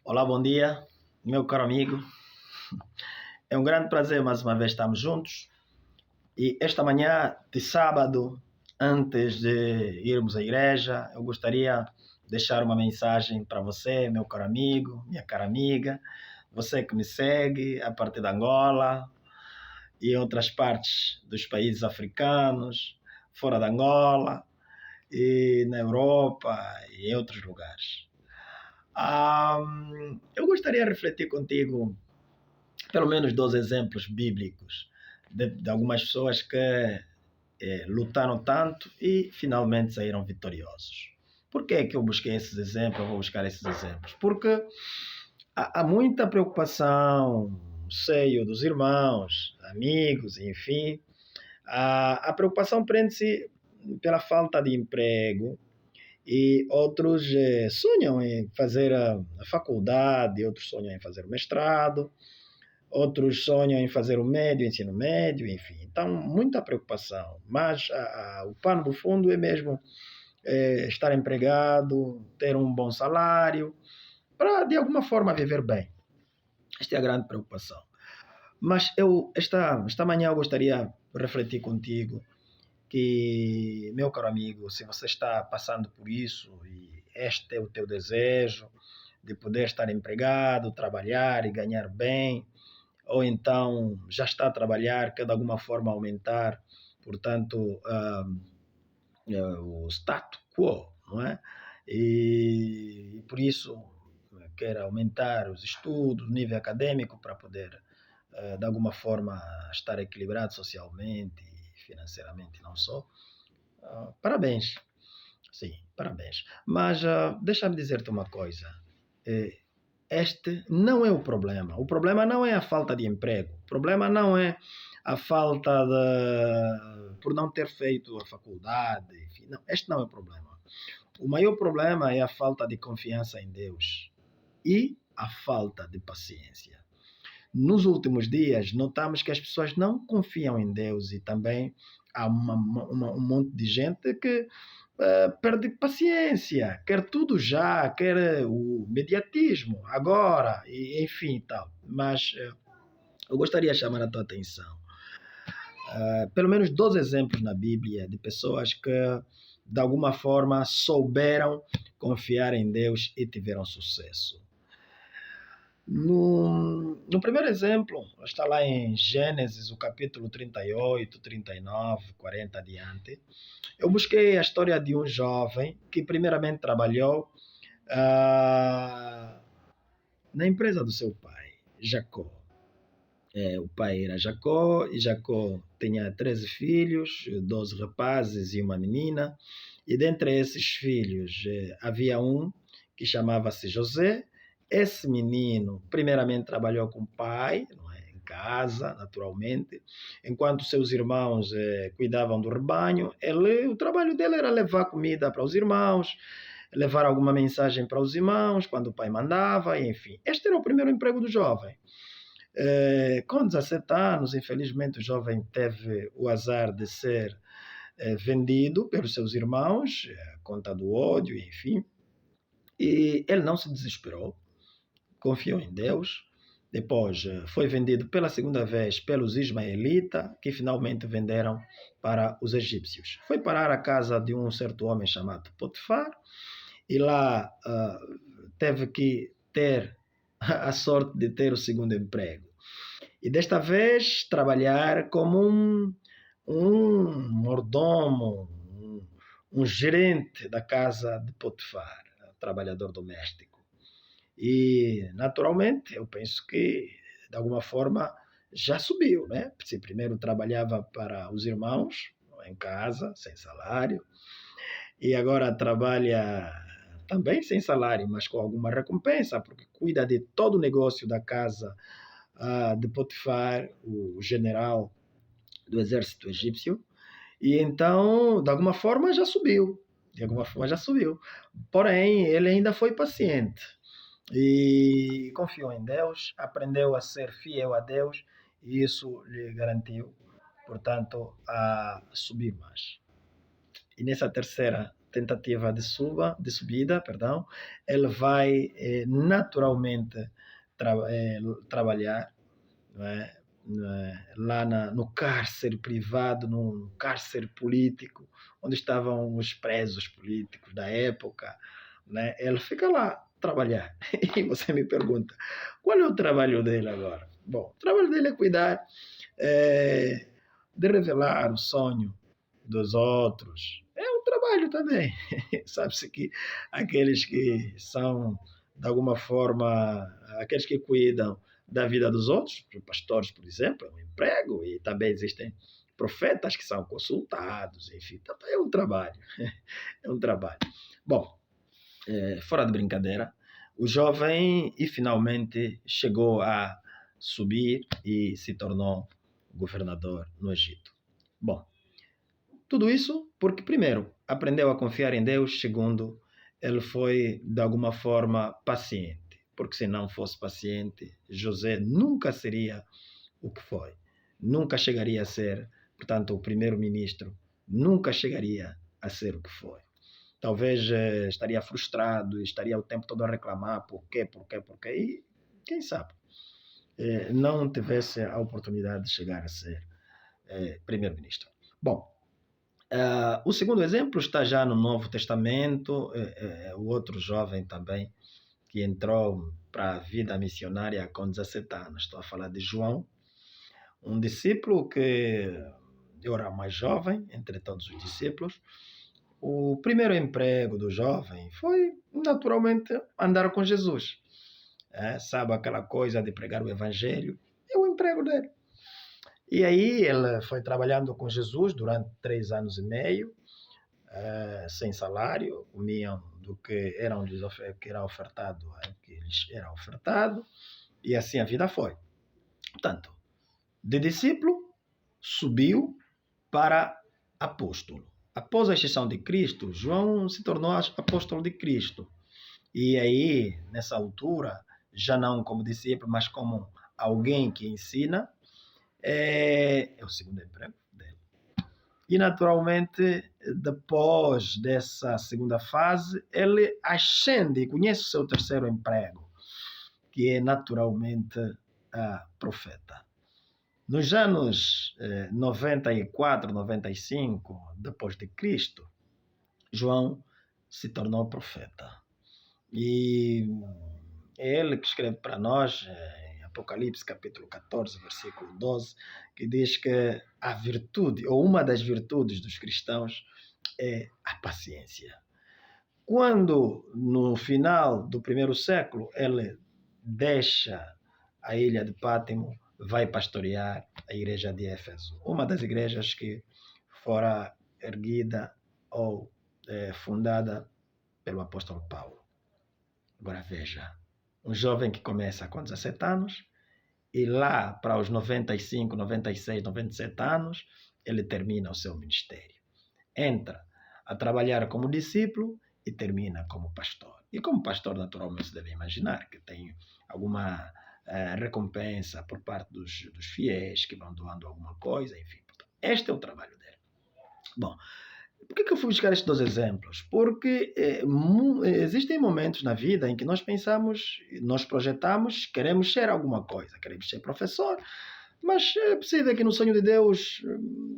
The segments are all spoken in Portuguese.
Olá, bom dia, meu caro amigo. É um grande prazer mais uma vez estarmos juntos. E esta manhã de sábado, antes de irmos à igreja, eu gostaria de deixar uma mensagem para você, meu caro amigo, minha cara amiga, você que me segue a partir de Angola e em outras partes dos países africanos, fora de Angola e na Europa e em outros lugares. Eu gostaria de refletir contigo pelo menos dois exemplos bíblicos de algumas pessoas que lutaram tanto e finalmente saíram vitoriosos. Por que é que eu busquei esses exemplos? Eu vou buscar esses exemplos. Porque há muita preocupação no seio dos irmãos, amigos, enfim. A preocupação prende-se pela falta de emprego, e outros sonham em fazer a faculdade, outros sonham em fazer o mestrado, outros sonham em fazer o médio, ensino médio, enfim. Então, muita preocupação. Mas o pano do fundo é mesmo estar empregado, ter um bom salário, para de alguma forma viver bem. Esta é a grande preocupação. Mas esta manhã eu gostaria de refletir contigo que, meu caro amigo, se você está passando por isso e este é o teu desejo de poder estar empregado, trabalhar e ganhar bem, ou então já está a trabalhar, quer de alguma forma aumentar, portanto, o status quo, não é? E por isso quer aumentar os estudos, o nível acadêmico, para poder, de alguma forma, estar equilibrado socialmente e financeiramente, não só. Parabéns, sim, parabéns. Mas deixa-me dizer-te uma coisa. Eh, Este não é o problema. O problema não é a falta de emprego. O problema não é a falta de... por não ter feito a faculdade. Enfim, não, este não é o problema. O maior problema é a falta de confiança em Deus e a falta de paciência. Nos últimos dias, notamos que as pessoas não confiam em Deus e também há um monte de gente que perde paciência, quer tudo já, quer o mediatismo agora, e, enfim, tal. Mas eu gostaria de chamar a tua atenção. Pelo menos dois exemplos na Bíblia de pessoas que, de alguma forma, souberam confiar em Deus e tiveram sucesso. No primeiro exemplo, está lá em Gênesis, o capítulo 38, 39, 40 adiante. Eu busquei a história de um jovem que primeiramente trabalhou ah, na empresa do seu pai, Jacó. O pai era Jacó e Jacó tinha 13 filhos, 12 rapazes e uma menina. E dentre esses filhos havia um que chamava-se José. Esse menino primeiramente trabalhou com o pai, não é? Em casa, naturalmente, enquanto seus irmãos cuidavam do rebanho. O trabalho dele era levar comida para os irmãos, levar alguma mensagem para os irmãos quando o pai mandava, enfim. Este era o primeiro emprego do jovem. Com 17 anos, infelizmente, o jovem teve o azar de ser vendido pelos seus irmãos, conta do ódio, enfim. E ele não se desesperou, confiou em Deus. Depois foi vendido pela segunda vez pelos ismaelitas, que finalmente venderam para os egípcios. Foi parar a casa de um certo homem chamado Potifar, e lá teve que ter a sorte de ter o segundo emprego. E desta vez trabalhar como um mordomo, um gerente da casa de Potifar, trabalhador doméstico. E, naturalmente, eu penso que, de alguma forma, já subiu, né? Se primeiro trabalhava para os irmãos, em casa, sem salário, e agora trabalha também sem salário, mas com alguma recompensa, porque cuida de todo o negócio da casa de Potifar, o general do exército egípcio, e então, de alguma forma, já subiu. De alguma forma já subiu. Porém, ele ainda foi paciente e confiou em Deus, aprendeu a ser fiel a Deus, e isso lhe garantiu, portanto, a subir mais. E nessa terceira tentativa de subida, perdão, ele vai naturalmente trabalhar, não é? Lá no cárcere privado, no cárcere político, onde estavam os presos políticos da época, né? Ele fica lá trabalhar. E você me pergunta, qual é o trabalho dele agora? Bom, o trabalho dele é cuidar, de revelar o sonho dos outros. É um trabalho também. Sabe-se que aqueles que são, de alguma forma, aqueles que cuidam da vida dos outros, pastores, por exemplo, é um emprego, e também existem profetas que são consultados, enfim, também é um trabalho. É um trabalho. Bom, fora de brincadeira, o jovem e finalmente chegou a subir e se tornou governador no Egito. Bom, tudo isso porque, primeiro, aprendeu a confiar em Deus, segundo, ele foi, de alguma forma, paciente. Porque se não fosse paciente, José nunca seria o que foi. Nunca chegaria a ser, portanto, o primeiro-ministro, nunca chegaria a ser o que foi. Talvez estaria frustrado, estaria o tempo todo a reclamar, por quê, e quem sabe, não tivesse a oportunidade de chegar a ser primeiro-ministro. Bom, o segundo exemplo está já no Novo Testamento, o outro jovem também, que entrou para a vida missionária com 17 anos. Estou a falar de João, um discípulo que eu era mais jovem entre todos os discípulos. O primeiro emprego do jovem foi, naturalmente, andar com Jesus. Sabe aquela coisa de pregar o evangelho? É o emprego dele. E aí ele foi trabalhando com Jesus durante 3 anos e meio, sem salário, comiam do que era ofertado, que lhes era ofertado, e assim a vida foi. Portanto, de discípulo, subiu para apóstolo. Após a exceção de Cristo, João se tornou apóstolo de Cristo. E aí, nessa altura, já não como discípulo, mas como alguém que ensina, é o segundo emprego dele. E, naturalmente, depois dessa segunda fase, ele ascende e conhece o seu terceiro emprego, que é, naturalmente, a profeta. Nos anos 94, 95, depois de Cristo, João se tornou profeta. E é ele que escreve para nós, em Apocalipse capítulo 14, versículo 12, que diz que a virtude, ou uma das virtudes dos cristãos, é a paciência. Quando, no final do primeiro século, ele deixa a ilha de Pátimo, vai pastorear a igreja de Éfeso, uma das igrejas que fora erguida ou fundada pelo apóstolo Paulo. Agora veja, um jovem que começa com 17 anos e lá para os 95, 96, 97 anos, ele termina o seu ministério. Entra a trabalhar como discípulo e termina como pastor. E como pastor, naturalmente, se deve imaginar que tem alguma recompensa por parte dos fiéis que vão doando alguma coisa, enfim. Este é o trabalho dele. Bom, por que eu fui buscar estes 2 exemplos? Porque existem momentos na vida em que nós pensamos, nós projetamos, queremos ser alguma coisa, queremos ser professor, mas é possível que no sonho de Deus,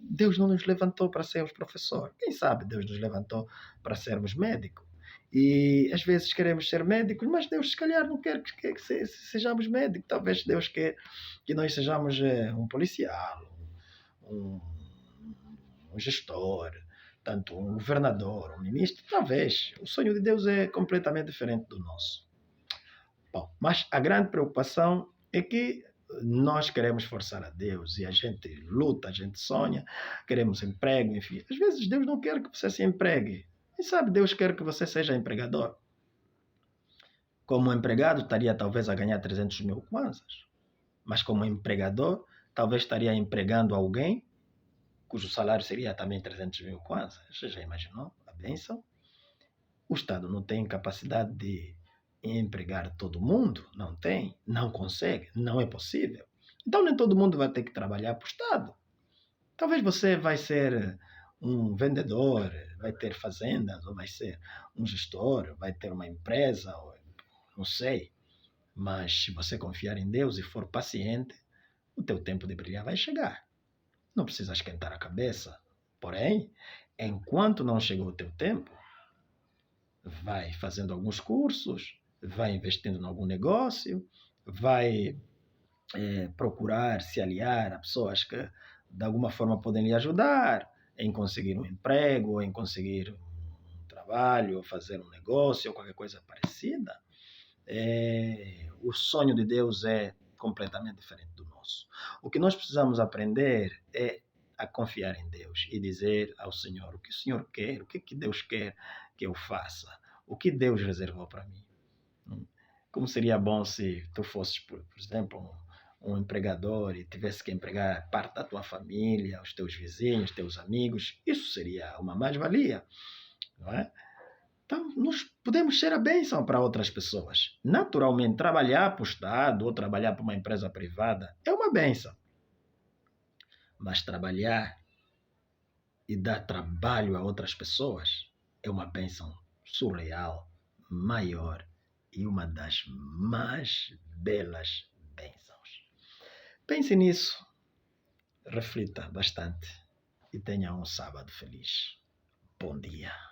Deus não nos levantou para sermos professor. Quem sabe Deus nos levantou para sermos médicos. E às vezes queremos ser médicos, mas Deus se calhar não quer que sejamos médicos. Talvez Deus quer que nós sejamos um policial, um gestor, tanto um governador, um ministro. Talvez. O sonho de Deus é completamente diferente do nosso. Bom, mas a grande preocupação é que nós queremos forçar a Deus e a gente luta, a gente sonha, queremos emprego, enfim. Às vezes Deus não quer que você se empregue. Quem sabe Deus quer que você seja empregador. Como empregado, estaria talvez a ganhar 300 mil kwanzas. Mas como empregador, talvez estaria empregando alguém cujo salário seria também 300 mil kwanzas. Você já imaginou a bênção? O Estado não tem capacidade de empregar todo mundo, não tem, não consegue, não é possível. Então nem todo mundo vai ter que trabalhar para o Estado. Talvez você vai ser um vendedor, vai ter fazendas, ou vai ser um gestor, vai ter uma empresa, ou, não sei. Mas se você confiar em Deus e for paciente, o teu tempo de brilhar vai chegar. Não precisa esquentar a cabeça. Porém, enquanto não chegou o teu tempo, vai fazendo alguns cursos, vai investindo em algum negócio, vai procurar se aliar a pessoas que de alguma forma podem lhe ajudar em conseguir um emprego, ou em conseguir um trabalho, ou fazer um negócio, ou qualquer coisa parecida. O sonho de Deus é completamente diferente do nosso. O que nós precisamos aprender é a confiar em Deus e dizer ao Senhor o que o Senhor quer, o que Deus quer que eu faça, o que Deus reservou para mim. Como seria bom se tu fosses, por exemplo, um empregador e tivesse que empregar parte da tua família, os teus vizinhos, teus amigos. Isso seria uma mais-valia, não é? Então, nós podemos ser a bênção para outras pessoas. Naturalmente, trabalhar para o Estado ou trabalhar para uma empresa privada é uma bênção. Mas trabalhar e dar trabalho a outras pessoas é uma bênção surreal, maior e uma das mais belas bênçãos. Pense nisso, reflita bastante e tenha um sábado feliz. Bom dia.